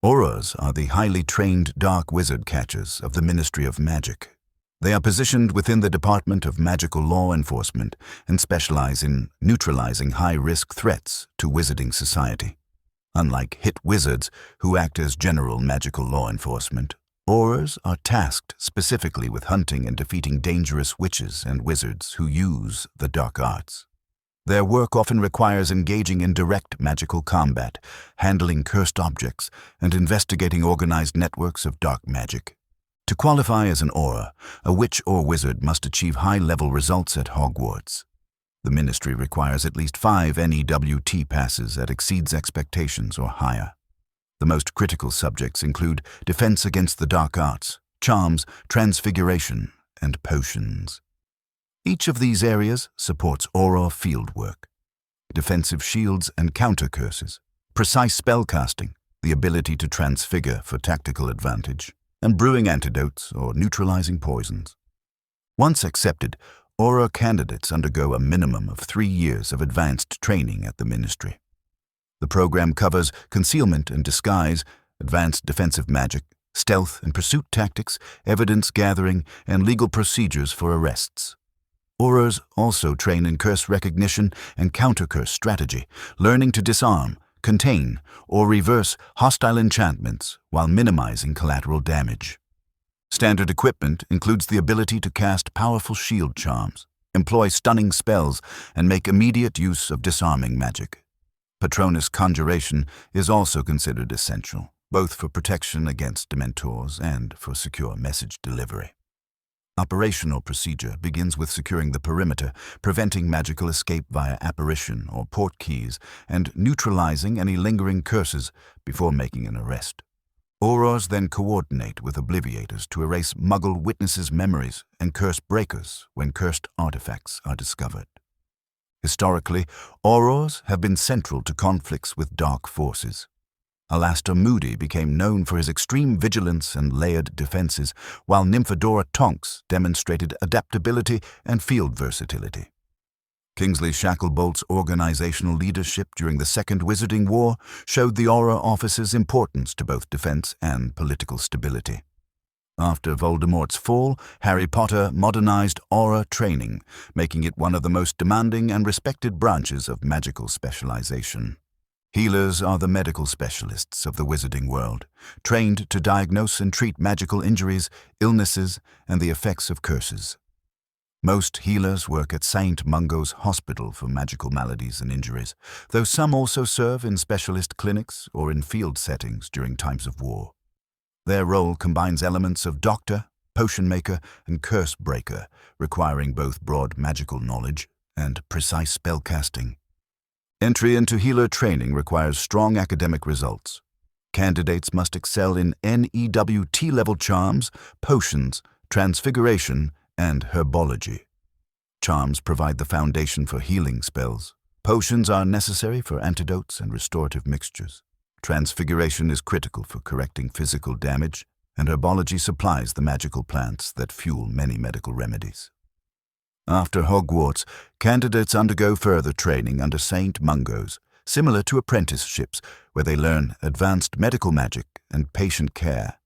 Aurors are the highly trained dark wizard catchers of the Ministry of Magic. They are positioned within the Department of Magical Law Enforcement and specialize in neutralizing high-risk threats to wizarding society. Unlike hit wizards, who act as general magical law enforcement, Aurors are tasked specifically with hunting and defeating dangerous witches and wizards who use the dark arts. Their work often requires engaging in direct magical combat, handling cursed objects, and investigating organized networks of dark magic. To qualify as an Auror, a witch or wizard must achieve high-level results at Hogwarts. The Ministry requires at least 5 NEWT passes that exceeds expectations or higher. The most critical subjects include defense against the dark arts, charms, transfiguration, and potions. Each of these areas supports Auror fieldwork, defensive shields and counter curses, precise spellcasting, the ability to transfigure for tactical advantage, and brewing antidotes or neutralizing poisons. Once accepted, Auror candidates undergo a minimum of 3 years of advanced training at the Ministry. The program covers concealment and disguise, advanced defensive magic, stealth and pursuit tactics, evidence gathering, and legal procedures for arrests. Aurors also train in curse recognition and counter-curse strategy, learning to disarm, contain, or reverse hostile enchantments while minimizing collateral damage. Standard equipment includes the ability to cast powerful shield charms, employ stunning spells, and make immediate use of disarming magic. Patronus conjuration is also considered essential, both for protection against dementors and for secure message delivery. Operational procedure begins with securing the perimeter, preventing magical escape via apparition or port keys, and neutralizing any lingering curses before making an arrest. Aurors then coordinate with Obliviators to erase Muggle witnesses' memories and curse breakers when cursed artifacts are discovered. Historically, Aurors have been central to conflicts with dark forces. Alastair Moody became known for his extreme vigilance and layered defenses, while Nymphadora Tonks demonstrated adaptability and field versatility. Kingsley Shacklebolt's organizational leadership during the Second Wizarding War showed the Auror office's importance to both defense and political stability. After Voldemort's fall, Harry Potter modernized Auror training, making it one of the most demanding and respected branches of magical specialization. Healers are the medical specialists of the wizarding world, trained to diagnose and treat magical injuries, illnesses, and the effects of curses. Most healers work at St. Mungo's Hospital for magical maladies and injuries, though some also serve in specialist clinics or in field settings during times of war. Their role combines elements of doctor, potion maker, and curse breaker, requiring both broad magical knowledge and precise spell casting. Entry into healer training requires strong academic results. Candidates must excel in NEWT-level charms, potions, transfiguration, and herbology. Charms provide the foundation for healing spells. Potions are necessary for antidotes and restorative mixtures. Transfiguration is critical for correcting physical damage, and herbology supplies the magical plants that fuel many medical remedies. After Hogwarts, candidates undergo further training under St. Mungo's, similar to apprenticeships, where they learn advanced medical magic and patient care.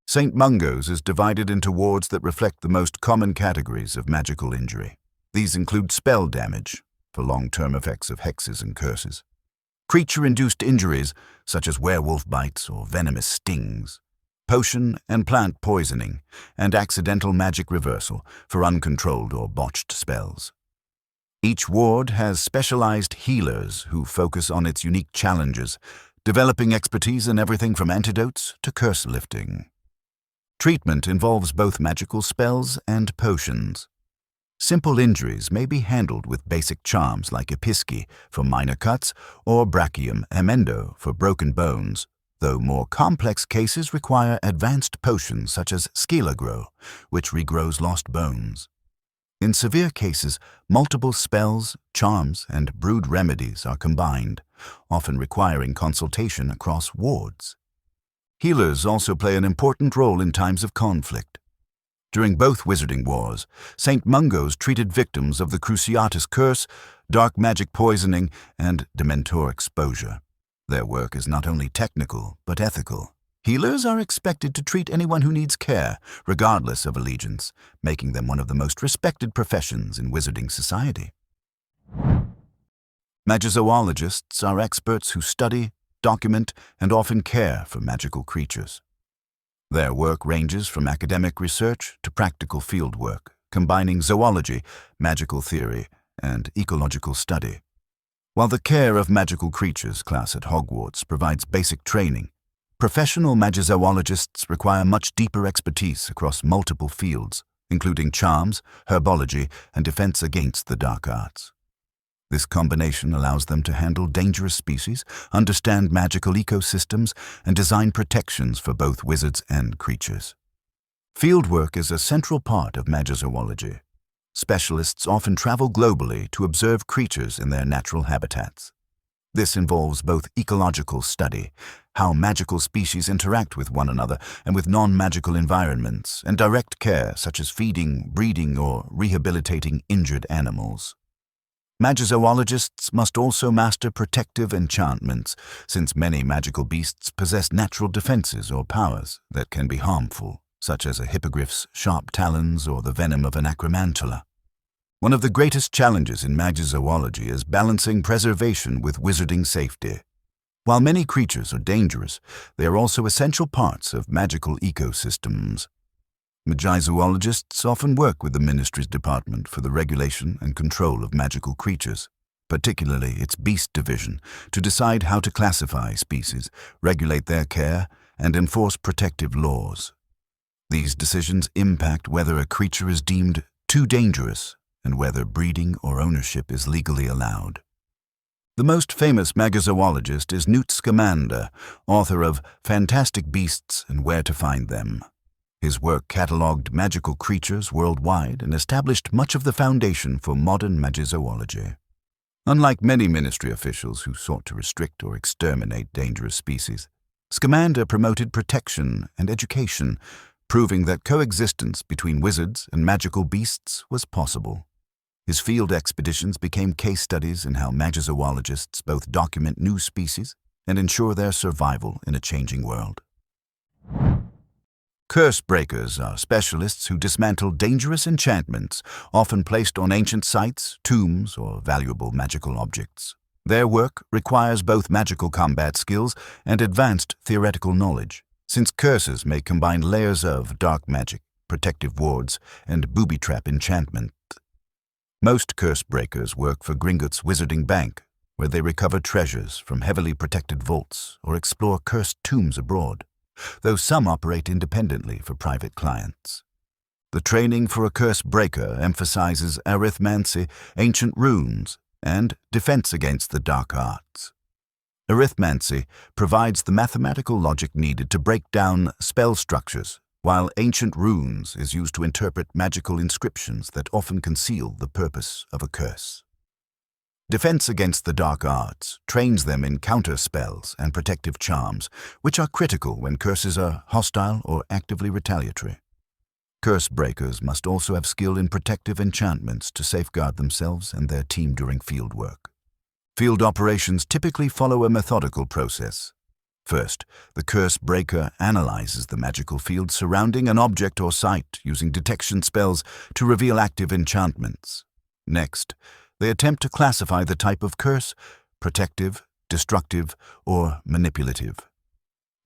St. Mungo's is divided into wards that reflect the most common categories of magical injury. These include spell damage, for long-term effects of hexes and curses, creature-induced injuries, such as werewolf bites or venomous stings, potion and plant poisoning, and accidental magic reversal for uncontrolled or botched spells. Each ward has specialized healers who focus on its unique challenges, developing expertise in everything from antidotes to curse lifting. Treatment involves both magical spells and potions. Simple injuries may be handled with basic charms like Episci for minor cuts or Brachium Emendo for broken bones, though more complex cases require advanced potions such as Skelegro, which regrows lost bones. In severe cases, multiple spells, charms, and brewed remedies are combined, often requiring consultation across wards. Healers also play an important role in times of conflict. During both Wizarding Wars, St. Mungo's treated victims of the Cruciatus Curse, dark magic poisoning, and Dementor exposure. Their work is not only technical, but ethical. Healers are expected to treat anyone who needs care, regardless of allegiance, making them one of the most respected professions in wizarding society. Magizoologists are experts who study, document, and often care for magical creatures. Their work ranges from academic research to practical field work, combining zoology, magical theory, and ecological study. While the care of magical creatures class at Hogwarts provides basic training, professional magizoologists require much deeper expertise across multiple fields, including charms, herbology, and defense against the dark arts. This combination allows them to handle dangerous species, understand magical ecosystems, and design protections for both wizards and creatures. Fieldwork is a central part of magizoology. Specialists often travel globally to observe creatures in their natural habitats. This involves both ecological study, how magical species interact with one another and with non-magical environments, and direct care such as feeding, breeding, or rehabilitating injured animals. Magizoologists must also master protective enchantments, since many magical beasts possess natural defenses or powers that can be harmful, such as a hippogriff's sharp talons or the venom of an acromantula. One of the greatest challenges in magizoology is balancing preservation with wizarding safety. While many creatures are dangerous, they are also essential parts of magical ecosystems. Magizoologists often work with the Ministry's Department for the Regulation and Control of Magical Creatures, particularly its Beast Division, to decide how to classify species, regulate their care, and enforce protective laws. These decisions impact whether a creature is deemed too dangerous and whether breeding or ownership is legally allowed. The most famous magizoologist is Newt Scamander, author of Fantastic Beasts and Where to Find Them. His work catalogued magical creatures worldwide and established much of the foundation for modern magizoology. Unlike many ministry officials who sought to restrict or exterminate dangerous species, Scamander promoted protection and education, proving that coexistence between wizards and magical beasts was possible. His field expeditions became case studies in how magizoologists both document new species and ensure their survival in a changing world. Curse breakers are specialists who dismantle dangerous enchantments, often placed on ancient sites, tombs, or valuable magical objects. Their work requires both magical combat skills and advanced theoretical knowledge, since curses may combine layers of dark magic, protective wards, and booby-trap enchantment. Most curse breakers work for Gringotts Wizarding Bank, where they recover treasures from heavily protected vaults or explore cursed tombs abroad, though some operate independently for private clients. The training for a curse breaker emphasizes arithmancy, ancient runes, and defense against the dark arts. Arithmancy provides the mathematical logic needed to break down spell structures, while ancient runes is used to interpret magical inscriptions that often conceal the purpose of a curse. Defense against the dark arts trains them in counter spells and protective charms, which are critical when curses are hostile or actively retaliatory. Curse breakers must also have skill in protective enchantments to safeguard themselves and their team during field work. Field operations typically follow a methodical process. First, the curse breaker analyzes the magical field surrounding an object or site using detection spells to reveal active enchantments. Next, they attempt to classify the type of curse: protective, destructive, or manipulative.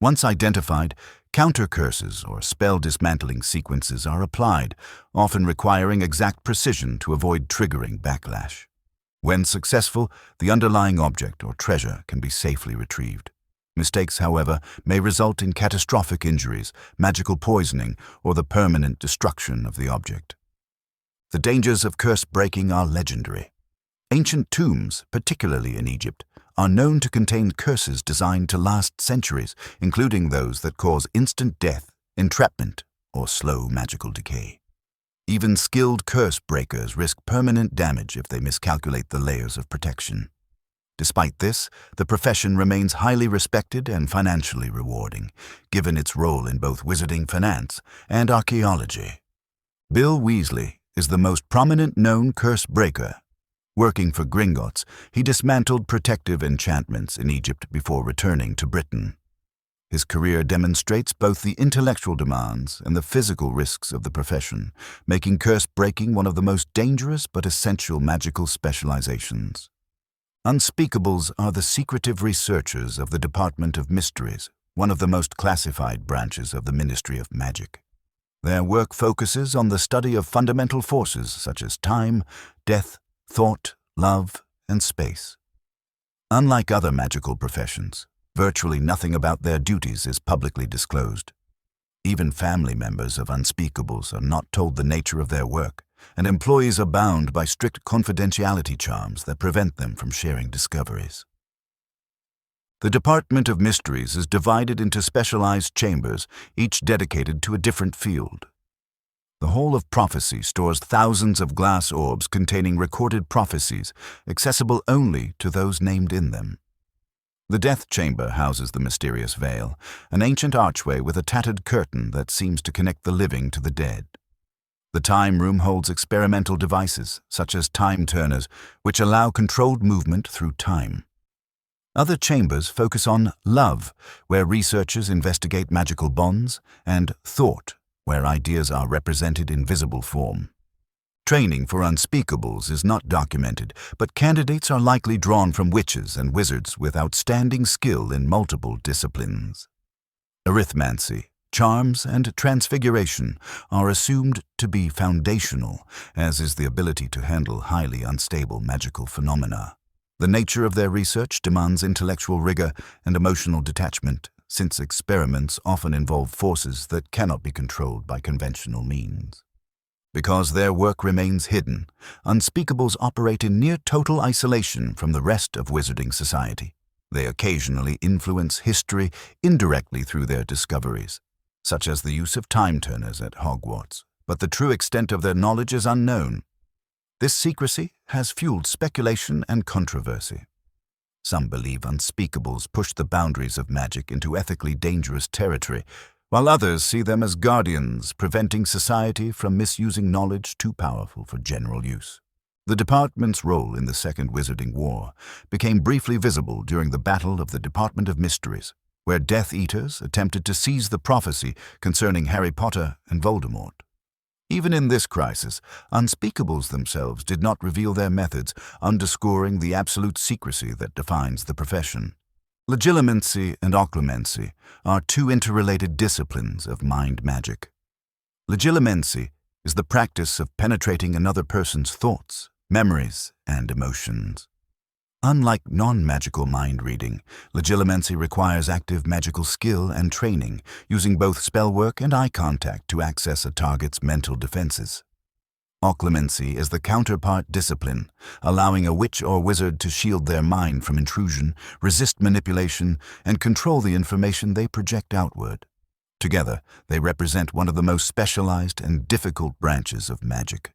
Once identified, counter curses or spell dismantling sequences are applied, often requiring exact precision to avoid triggering backlash. When successful, the underlying object or treasure can be safely retrieved. Mistakes, however, may result in catastrophic injuries, magical poisoning, or the permanent destruction of the object. The dangers of curse breaking are legendary. Ancient tombs, particularly in Egypt, are known to contain curses designed to last centuries, including those that cause instant death, entrapment, or slow magical decay. Even skilled curse breakers risk permanent damage if they miscalculate the layers of protection. Despite this, the profession remains highly respected and financially rewarding, given its role in both wizarding finance and archaeology. Bill Weasley is the most prominent known curse breaker. Working for Gringotts, he dismantled protective enchantments in Egypt before returning to Britain. His career demonstrates both the intellectual demands and the physical risks of the profession, making curse-breaking one of the most dangerous but essential magical specializations. Unspeakables are the secretive researchers of the Department of Mysteries, one of the most classified branches of the Ministry of Magic. Their work focuses on the study of fundamental forces such as time, death, thought, love, and space. Unlike other magical professions, virtually nothing about their duties is publicly disclosed. Even family members of Unspeakables are not told the nature of their work, and employees are bound by strict confidentiality charms that prevent them from sharing discoveries. The Department of Mysteries is divided into specialized chambers, each dedicated to a different field. The Hall of Prophecy stores thousands of glass orbs containing recorded prophecies, accessible only to those named in them. The Death Chamber houses the mysterious veil, an ancient archway with a tattered curtain that seems to connect the living to the dead. The Time Room holds experimental devices, such as time turners, which allow controlled movement through time. Other chambers focus on Love, where researchers investigate magical bonds, and Thought, where ideas are represented in visible form. Training for Unspeakables is not documented, but candidates are likely drawn from witches and wizards with outstanding skill in multiple disciplines. Arithmancy, charms, and transfiguration are assumed to be foundational, as is the ability to handle highly unstable magical phenomena. The nature of their research demands intellectual rigor and emotional detachment, since experiments often involve forces that cannot be controlled by conventional means. Because their work remains hidden, Unspeakables operate in near total isolation from the rest of wizarding society. They occasionally influence history indirectly through their discoveries, such as the use of time turners at Hogwarts, but the true extent of their knowledge is unknown. This secrecy has fueled speculation and controversy. Some believe Unspeakables push the boundaries of magic into ethically dangerous territory, while others see them as guardians, preventing society from misusing knowledge too powerful for general use. The department's role in the Second Wizarding War became briefly visible during the Battle of the Department of Mysteries, where Death Eaters attempted to seize the prophecy concerning Harry Potter and Voldemort. Even in this crisis, Unspeakables themselves did not reveal their methods, underscoring the absolute secrecy that defines the profession. Legilimency and Occlumency are two interrelated disciplines of mind magic. Legilimency is the practice of penetrating another person's thoughts, memories, and emotions. Unlike non-magical mind reading, Legilimency requires active magical skill and training, using both spell work and eye contact to access a target's mental defenses. Occlumency is the counterpart discipline, allowing a witch or wizard to shield their mind from intrusion, resist manipulation, and control the information they project outward. Together, they represent one of the most specialized and difficult branches of magic.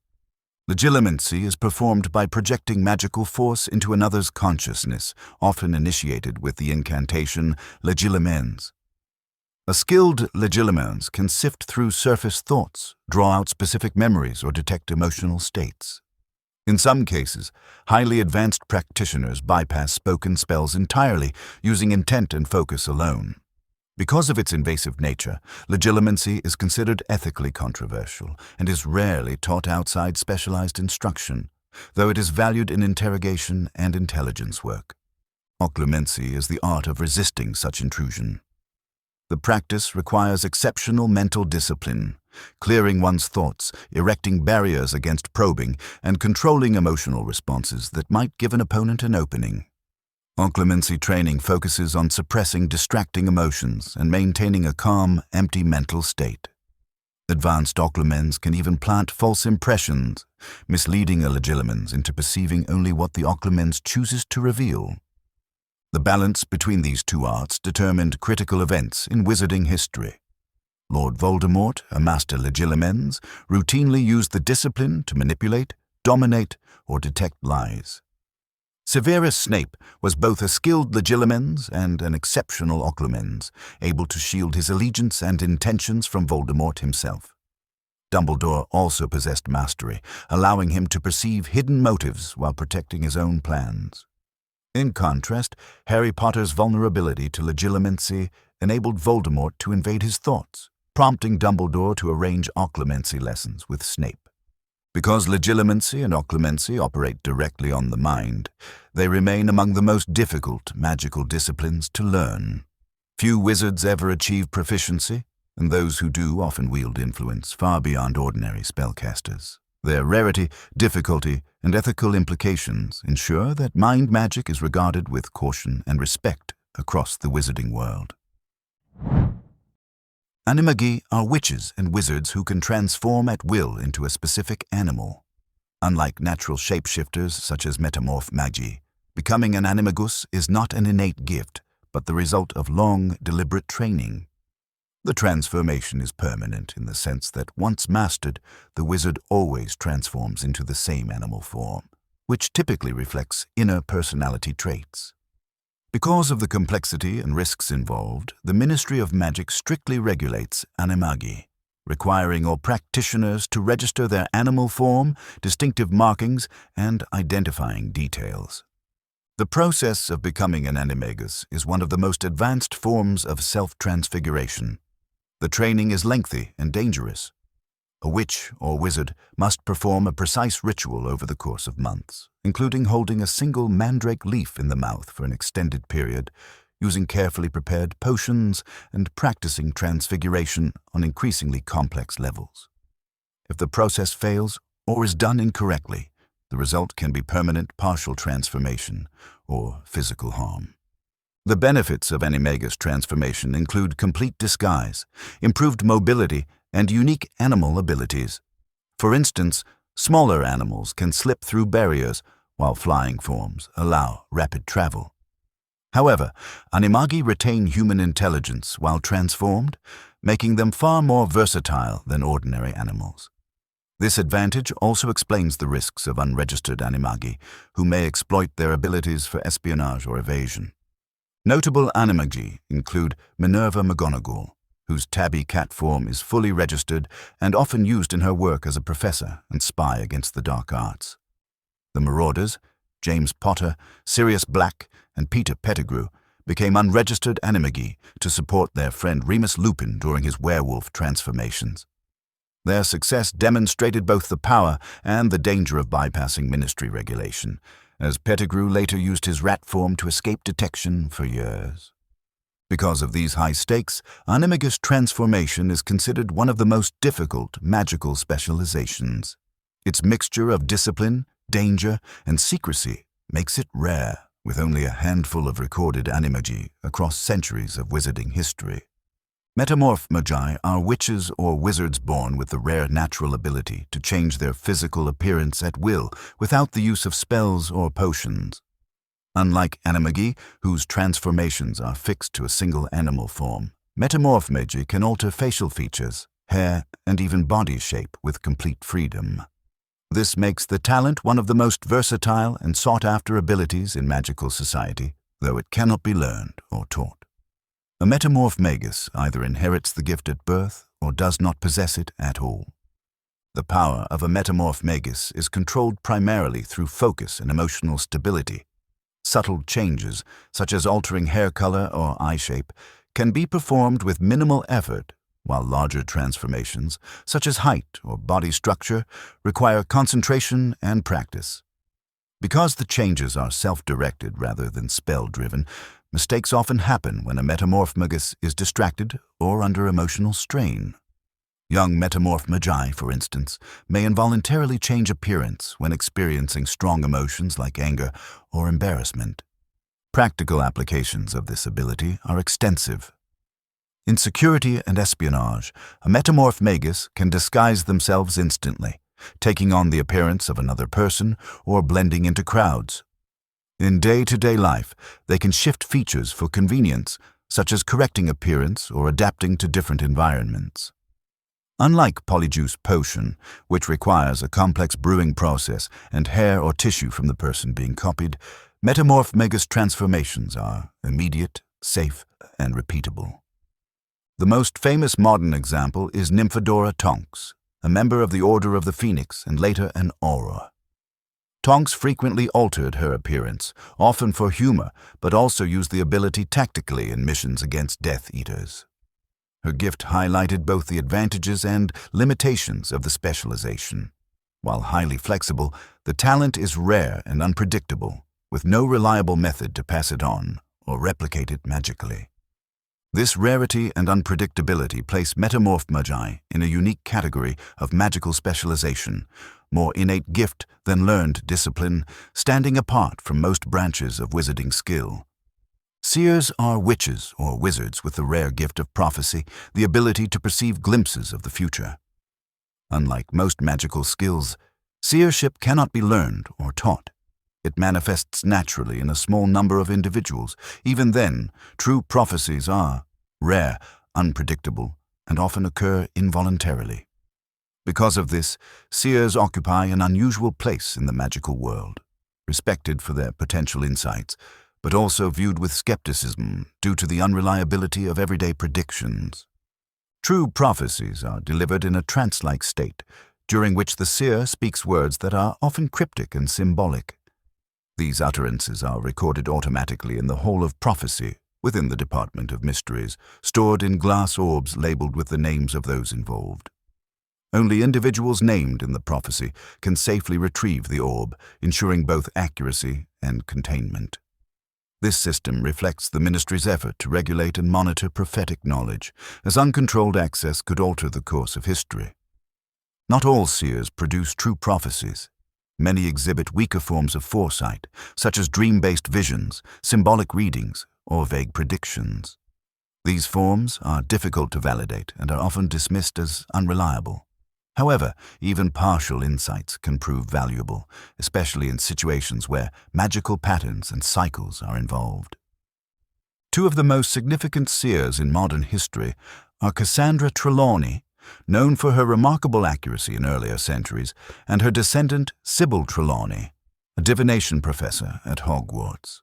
Legilimency is performed by projecting magical force into another's consciousness, often initiated with the incantation Legilimens. A skilled Legilimens can sift through surface thoughts, draw out specific memories, or detect emotional states. In some cases, highly advanced practitioners bypass spoken spells entirely, using intent and focus alone. Because of its invasive nature, Legilimency is considered ethically controversial and is rarely taught outside specialized instruction, though it is valued in interrogation and intelligence work. Occlumency is the art of resisting such intrusion. The practice requires exceptional mental discipline, clearing one's thoughts, erecting barriers against probing, and controlling emotional responses that might give an opponent an opening. Occlumency training focuses on suppressing distracting emotions and maintaining a calm, empty mental state. Advanced Occlumens can even plant false impressions, misleading a Legilimens into perceiving only what the Occlumens chooses to reveal. The balance between these two arts determined critical events in wizarding history. Lord Voldemort, a master Legilimens, routinely used the discipline to manipulate, dominate, or detect lies. Severus Snape was both a skilled Legilimens and an exceptional Occlumens, able to shield his allegiance and intentions from Voldemort himself. Dumbledore also possessed mastery, allowing him to perceive hidden motives while protecting his own plans. In contrast, Harry Potter's vulnerability to Legilimency enabled Voldemort to invade his thoughts, prompting Dumbledore to arrange Occlumency lessons with Snape. Because Legilimency and Occlumency operate directly on the mind, they remain among the most difficult magical disciplines to learn. Few wizards ever achieve proficiency, and those who do often wield influence far beyond ordinary spellcasters. Their rarity, difficulty, and ethical implications ensure that mind magic is regarded with caution and respect across the wizarding world. Animagi are witches and wizards who can transform at will into a specific animal. Unlike natural shapeshifters such as Metamorphmagi, becoming an animagus is not an innate gift, but the result of long, deliberate training. The transformation is permanent in the sense that once mastered, the wizard always transforms into the same animal form, which typically reflects inner personality traits. Because of the complexity and risks involved, the Ministry of Magic strictly regulates Animagi, requiring all practitioners to register their animal form, distinctive markings, and identifying details. The process of becoming an animagus is one of the most advanced forms of self-transfiguration. The training is lengthy and dangerous. A witch or wizard must perform a precise ritual over the course of months, including holding a single mandrake leaf in the mouth for an extended period, using carefully prepared potions, and practicing transfiguration on increasingly complex levels. If the process fails or is done incorrectly, the result can be permanent partial transformation or physical harm. The benefits of animagus transformation include complete disguise, improved mobility, and unique animal abilities. For instance, smaller animals can slip through barriers, while flying forms allow rapid travel. However, Animagi retain human intelligence while transformed, making them far more versatile than ordinary animals. This advantage also explains the risks of unregistered Animagi, who may exploit their abilities for espionage or evasion. Notable Animagi include Minerva McGonagall, whose tabby cat form is fully registered and often used in her work as a professor and spy against the dark arts. The Marauders, James Potter, Sirius Black, and Peter Pettigrew, became unregistered Animagi to support their friend Remus Lupin during his werewolf transformations. Their success demonstrated both the power and the danger of bypassing ministry regulation, as Pettigrew later used his rat form to escape detection for years. Because of these high stakes, animagus transformation is considered one of the most difficult magical specializations. Its mixture of discipline, danger, and secrecy makes it rare, with only a handful of recorded animagi across centuries of wizarding history. Metamorphmagi are witches or wizards born with the rare natural ability to change their physical appearance at will without the use of spells or potions. Unlike Animagi, whose transformations are fixed to a single animal form, Metamorphmagi can alter facial features, hair, and even body shape with complete freedom. This makes the talent one of the most versatile and sought-after abilities in magical society, though it cannot be learned or taught. A Metamorphmagus either inherits the gift at birth or does not possess it at all. The power of a Metamorphmagus is controlled primarily through focus and emotional stability. Subtle changes, such as altering hair color or eye shape, can be performed with minimal effort, while larger transformations, such as height or body structure, require concentration and practice. Because the changes are self-directed rather than spell-driven, mistakes often happen when a Metamorphmagus is distracted or under emotional strain. Young Metamorphmagi, for instance, may involuntarily change appearance when experiencing strong emotions like anger or embarrassment. Practical applications of this ability are extensive. In security and espionage, a Metamorphmagus can disguise themselves instantly, taking on the appearance of another person or blending into crowds. In day-to-day life, they can shift features for convenience, such as correcting appearance or adapting to different environments. Unlike Polyjuice Potion, which requires a complex brewing process and hair or tissue from the person being copied, Metamorphmagus transformations are immediate, safe, and repeatable. The most famous modern example is Nymphadora Tonks, a member of the Order of the Phoenix and later an Auror. Tonks frequently altered her appearance, often for humor, but also used the ability tactically in missions against Death Eaters. Her gift highlighted both the advantages and limitations of the specialization. While highly flexible, the talent is rare and unpredictable, with no reliable method to pass it on or replicate it magically. This rarity and unpredictability place Metamorphmagi in a unique category of magical specialization, more innate gift than learned discipline, standing apart from most branches of wizarding skill. Seers are witches or wizards with the rare gift of prophecy, the ability to perceive glimpses of the future. Unlike most magical skills, seership cannot be learned or taught. It manifests naturally in a small number of individuals. Even then, true prophecies are rare, unpredictable, and often occur involuntarily. Because of this, seers occupy an unusual place in the magical world, respected for their potential insights, but also viewed with skepticism due to the unreliability of everyday predictions. True prophecies are delivered in a trance-like state, during which the seer speaks words that are often cryptic and symbolic. These utterances are recorded automatically in the Hall of Prophecy within the Department of Mysteries, stored in glass orbs labeled with the names of those involved. Only individuals named in the prophecy can safely retrieve the orb, ensuring both accuracy and containment. This system reflects the Ministry's effort to regulate and monitor prophetic knowledge, as uncontrolled access could alter the course of history. Not all seers produce true prophecies. Many exhibit weaker forms of foresight, such as dream-based visions, symbolic readings, or vague predictions. These forms are difficult to validate and are often dismissed as unreliable. However, even partial insights can prove valuable, especially in situations where magical patterns and cycles are involved. Two of the most significant seers in modern history are Cassandra Trelawney, known for her remarkable accuracy in earlier centuries, and her descendant Sybil Trelawney, a divination professor at Hogwarts.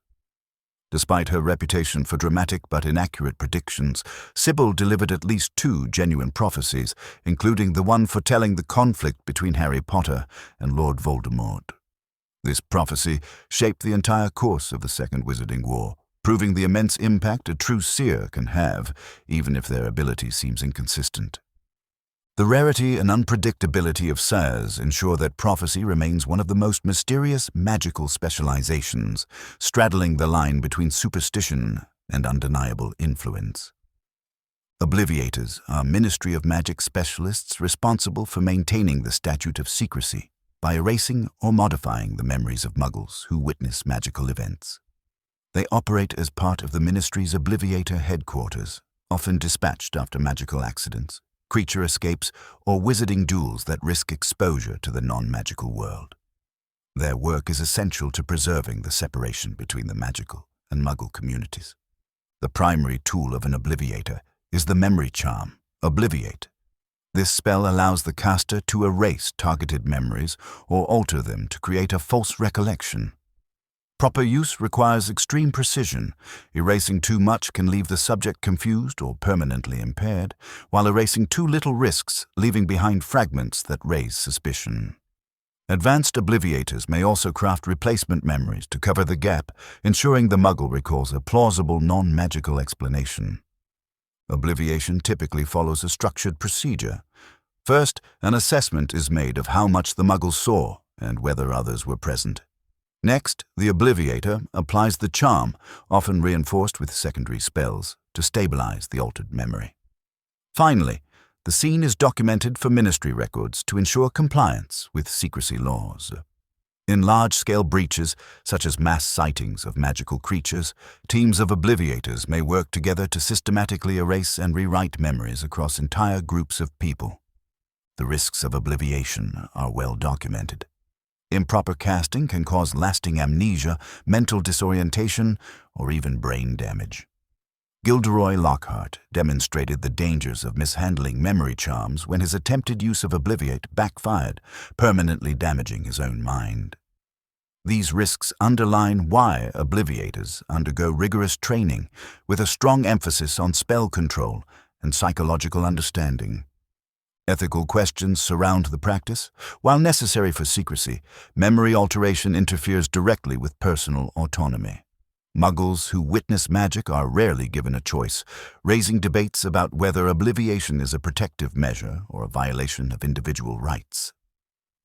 Despite her reputation for dramatic but inaccurate predictions, Sybil delivered at least 2 genuine prophecies, including the one foretelling the conflict between Harry Potter and Lord Voldemort. This prophecy shaped the entire course of the Second Wizarding War, proving the immense impact a true seer can have, even if their ability seems inconsistent. The rarity and unpredictability of seers ensure that prophecy remains one of the most mysterious magical specializations, straddling the line between superstition and undeniable influence. Obliviators are Ministry of Magic specialists responsible for maintaining the statute of secrecy by erasing or modifying the memories of Muggles who witness magical events. They operate as part of the Ministry's Obliviator headquarters, often dispatched after magical accidents, creature escapes, or wizarding duels that risk exposure to the non-magical world. Their work is essential to preserving the separation between the magical and Muggle communities. The primary tool of an Obliviator is the memory charm, Obliviate. This spell allows the caster to erase targeted memories or alter them to create a false recollection. Proper use requires extreme precision. Erasing too much can leave the subject confused or permanently impaired, while erasing too little risks leaving behind fragments that raise suspicion. Advanced Obliviators may also craft replacement memories to cover the gap, ensuring the Muggle recalls a plausible non-magical explanation. Obliviation typically follows a structured procedure. First, an assessment is made of how much the Muggle saw and whether others were present. Next, the Obliviator applies the charm, often reinforced with secondary spells, to stabilize the altered memory. Finally, the scene is documented for Ministry records to ensure compliance with secrecy laws. In large-scale breaches, such as mass sightings of magical creatures, teams of Obliviators may work together to systematically erase and rewrite memories across entire groups of people. The risks of obliviation are well documented. Improper casting can cause lasting amnesia, mental disorientation, or even brain damage. Gilderoy Lockhart demonstrated the dangers of mishandling memory charms when his attempted use of Obliviate backfired, permanently damaging his own mind. These risks underline why Obliviators undergo rigorous training, with a strong emphasis on spell control and psychological understanding. Ethical questions surround the practice. While necessary for secrecy, memory alteration interferes directly with personal autonomy. Muggles who witness magic are rarely given a choice, raising debates about whether obliviation is a protective measure or a violation of individual rights.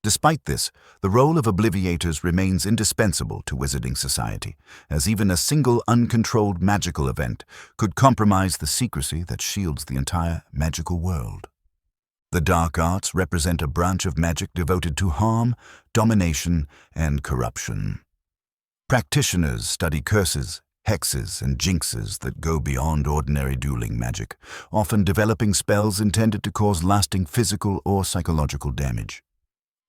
Despite this, the role of Obliviators remains indispensable to wizarding society, as even a single uncontrolled magical event could compromise the secrecy that shields the entire magical world. The dark arts represent a branch of magic devoted to harm, domination, and corruption. Practitioners study curses, hexes, and jinxes that go beyond ordinary dueling magic, often developing spells intended to cause lasting physical or psychological damage.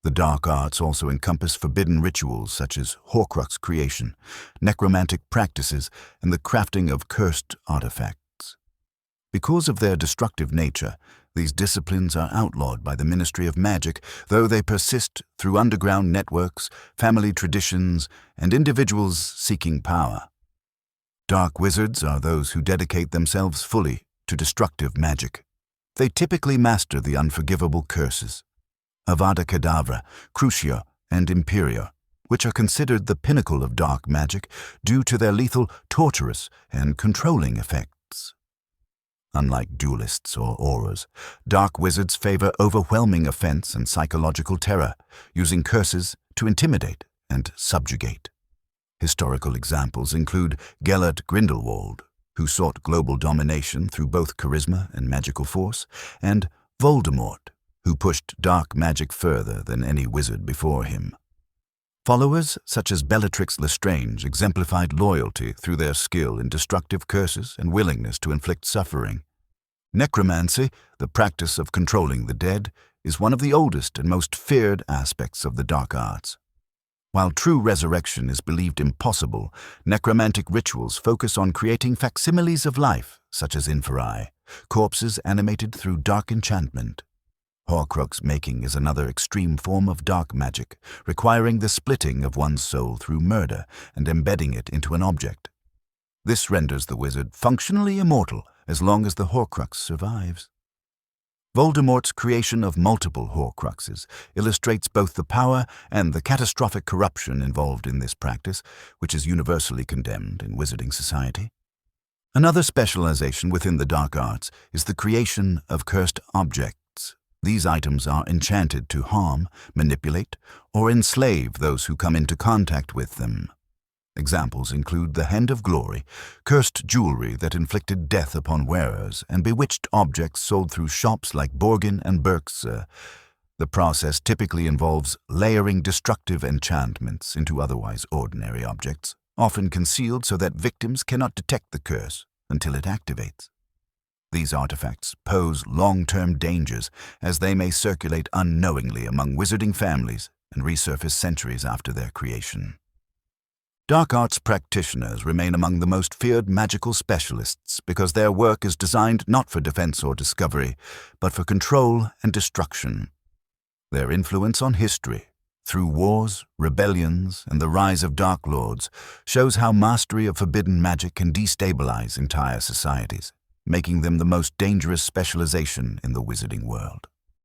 The dark arts also encompass forbidden rituals such as Horcrux creation, necromantic practices, and the crafting of cursed artifacts. Because of their destructive nature, these disciplines are outlawed by the Ministry of Magic, though they persist through underground networks, family traditions, and individuals seeking power. Dark wizards are those who dedicate themselves fully to destructive magic. They typically master the unforgivable curses, Avada Kedavra, Crucio, and Imperio, which are considered the pinnacle of dark magic due to their lethal, torturous, and controlling effects. Unlike duelists or Aurors, dark wizards favor overwhelming offense and psychological terror, using curses to intimidate and subjugate. Historical examples include Gellert Grindelwald, who sought global domination through both charisma and magical force, and Voldemort, who pushed dark magic further than any wizard before him. Followers such as Bellatrix Lestrange exemplified loyalty through their skill in destructive curses and willingness to inflict suffering. Necromancy, the practice of controlling the dead, is one of the oldest and most feared aspects of the dark arts. While true resurrection is believed impossible, necromantic rituals focus on creating facsimiles of life, such as inferi, corpses animated through dark enchantment. Horcrux making is another extreme form of dark magic, requiring the splitting of one's soul through murder and embedding it into an object. This renders the wizard functionally immortal as long as the Horcrux survives. Voldemort's creation of multiple Horcruxes illustrates both the power and the catastrophic corruption involved in this practice, which is universally condemned in wizarding society. Another specialization within the dark arts is the creation of cursed objects. These items are enchanted to harm, manipulate, or enslave those who come into contact with them. Examples include the Hand of Glory, cursed jewelry that inflicted death upon wearers, and bewitched objects sold through shops like Borgin and Berks. The process typically involves layering destructive enchantments into otherwise ordinary objects, often concealed so that victims cannot detect the curse until it activates. These artifacts pose long-term dangers as they may circulate unknowingly among wizarding families and resurface centuries after their creation. Dark arts practitioners remain among the most feared magical specialists because their work is designed not for defense or discovery, but for control and destruction. Their influence on history, through wars, rebellions, and the rise of Dark Lords, shows how mastery of forbidden magic can destabilize entire societies, making them the most dangerous specialization in the wizarding world.